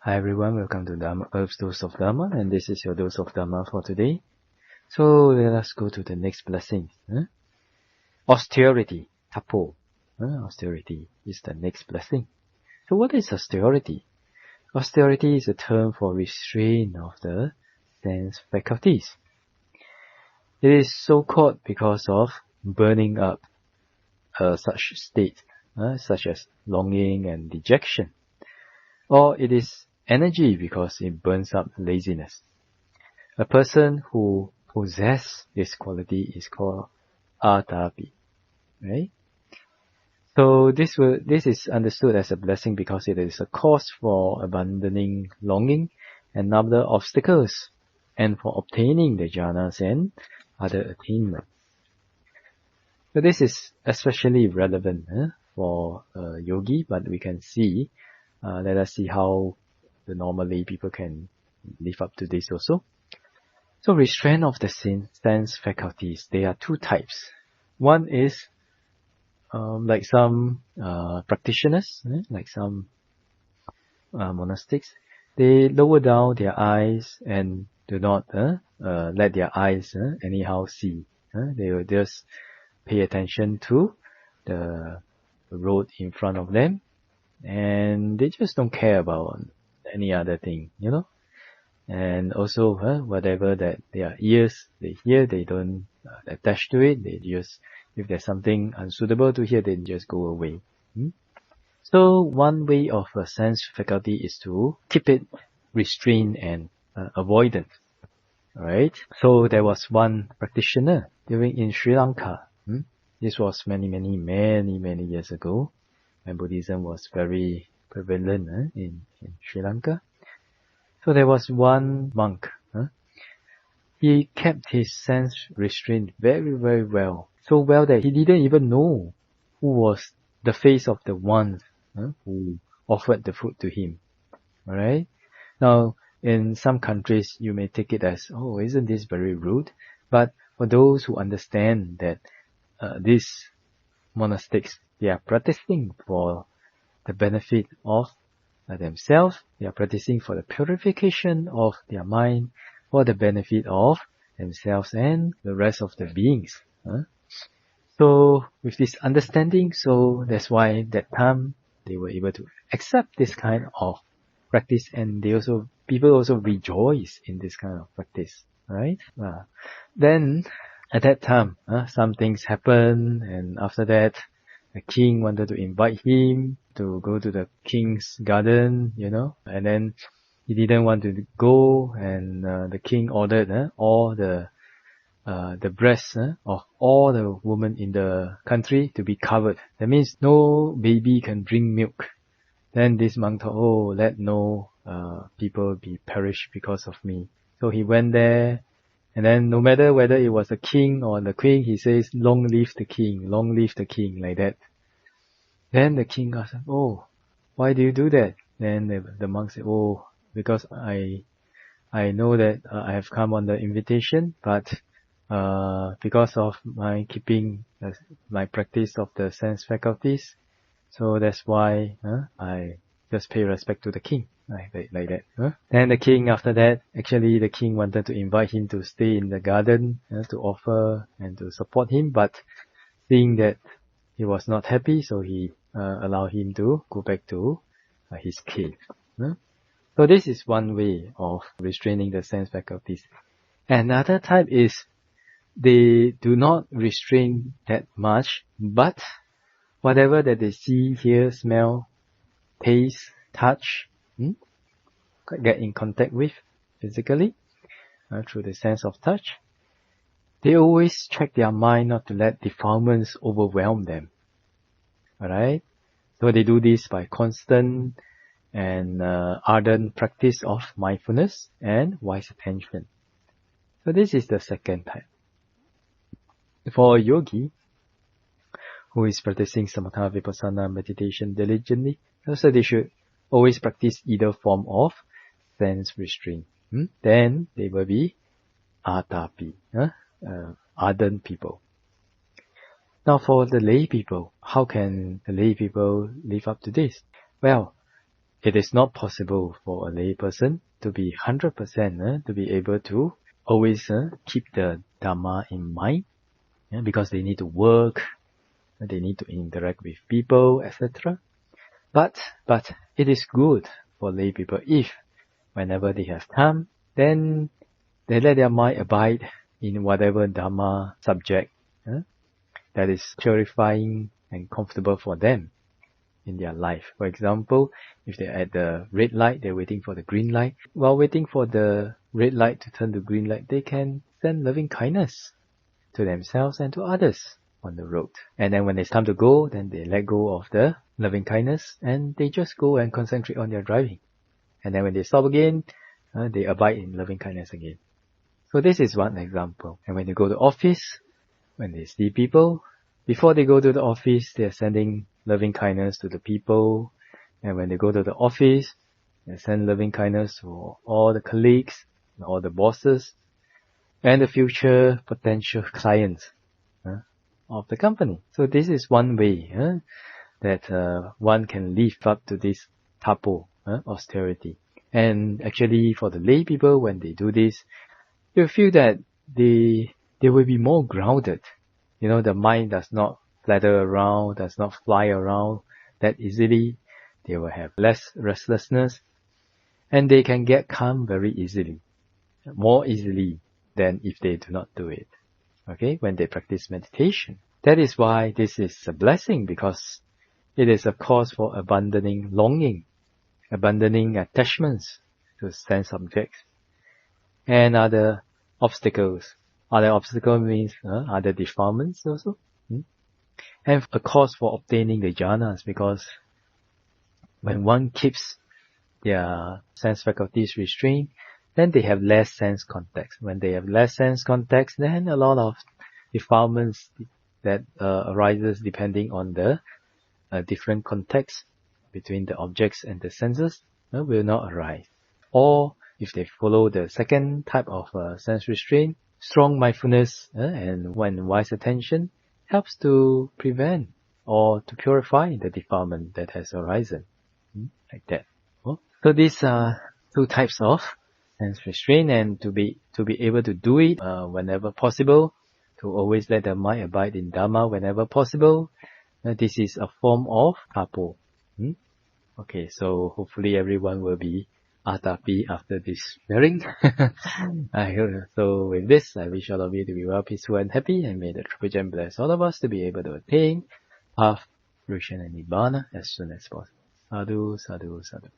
Hi everyone, welcome to Earth's Dose of Dharma, and this is your dose of Dharma for today. So let us go to the next blessing. Austerity, tapo. Austerity is the next blessing. So what is austerity? Austerity is a term for restraint of the sense faculties. It is so called because of burning up such state, such as longing and dejection. Or it is energy because it burns up laziness. A person who possesses this quality is called Austerity, right? So this is understood as a blessing because it is a cause for abandoning longing and other obstacles, and for obtaining the jhanas and other attainments. So this is especially relevant for yogi, but we can see. Let us see how the normal lay people can live up to this also. So restraint of the sense faculties, there are two types. One is like some practitioners, like some monastics, they lower down their eyes and do not let their eyes anyhow see. They will just pay attention to the road in front of them, and they just don't care about any other thing, And also, whatever that their ears they hear, they don't attach to it. They just, if there's something unsuitable to hear, they just go away. So one way of a sense faculty is to keep it restrained and avoidant. Right? So there was one practitioner in Sri Lanka. This was many years ago, when Buddhism was very prevalent in Sri Lanka. So there was one monk. He kept his sense restraint very well. So well that he didn't even know who was the face of the ones who offered the food to him. Alright? Now, in some countries, you may take it as, oh, isn't this very rude? But for those who understand that these monastics, they are practicing for the benefit of themselves, they are practicing for the purification of their mind, for the benefit of themselves and the rest of the beings. So with this understanding, so that's why that time they were able to accept this kind of practice, and people also rejoice in this kind of practice, right? Then at that time, some things happen, and after that, the king wanted to invite him to go to the king's garden, and then he didn't want to go, and the king ordered all the breasts of all the women in the country to be covered. That means no baby can drink milk. Then this monk thought, oh, let no people be perished because of me. So he went there, and then no matter whether it was the king or the queen, he says, long live the king, like that. Then the king asked, oh, why do you do that? Then the monk said, oh, because I know that I have come on the invitation, but because of my keeping my practice of the sense faculties, so that's why I just pay respect to the king, like that. Then the king, after that, actually the king wanted to invite him to stay in the garden to offer and to support him, but seeing that he was not happy, so he allowed him to go back to his cave. So this is one way of restraining the sense faculties. Another type is they do not restrain that much, but whatever that they see, hear, smell, taste, touch, get in contact with physically through the sense of touch, they always check their mind not to let defilements overwhelm them. Alright? So they do this by constant and ardent practice of mindfulness and wise attention. So this is the second type. For a yogi who is practicing samatha vipassana meditation diligently, also they should always practice either form of sense restraint. Then they will be atapi, ardent people. Now for the lay people, how can the lay people live up to this? Well, it is not possible for a lay person to be 100%, to be able to always keep the Dharma in mind, because they need to work, they need to interact with people, etc. But it is good for lay people if, whenever they have time, then they let their mind abide in whatever Dharma subject that is purifying and comfortable for them in their life. For example, if they're at the red light, they're waiting for the green light. While waiting for the red light to turn to green light, they can send loving kindness to themselves and to others on the road. And then when it's time to go, then they let go of the loving kindness and they just go and concentrate on their driving. And then when they stop again, they abide in loving kindness again. So this is one example. And when they go to office, when they see people, before they go to the office, they are sending loving kindness to the people. And when they go to the office, they send loving kindness to all the colleagues, all the bosses, and the future potential clients of the company. So this is one way that one can live up to this tapo, austerity. And actually for the lay people, when they do this, you feel that they will be more grounded. The mind does not flutter around, does not fly around that easily. They will have less restlessness and they can get calm very easily, more easily than if they do not do it. Okay, when they practice meditation. That is why this is a blessing, because it is a cause for abandoning longing, abandoning attachments to sense objects and other obstacles. Other obstacle means other defilements also. And a cause for obtaining the jhanas, because when one keeps their sense faculties restrained, then they have less sense contacts. When they have less sense contacts, then a lot of defilements that arises depending on the different contexts between the objects and the senses will not arise. Or if they follow the second type of sense restraint, strong mindfulness and one wise attention helps to prevent or to purify the defilement that has arisen. Like that. So these are two types of sense restraint, and to be able to do it whenever possible, to always let the mind abide in Dharma whenever possible. This is a form of tapo. Okay, so hopefully everyone will be atapi after this sharing. So with this, I wish all of you to be well, peaceful and happy, and may the Triple Gem bless all of us to be able to attain path, fruition and nibbana as soon as possible. Sadhu, sadhu, sadhu.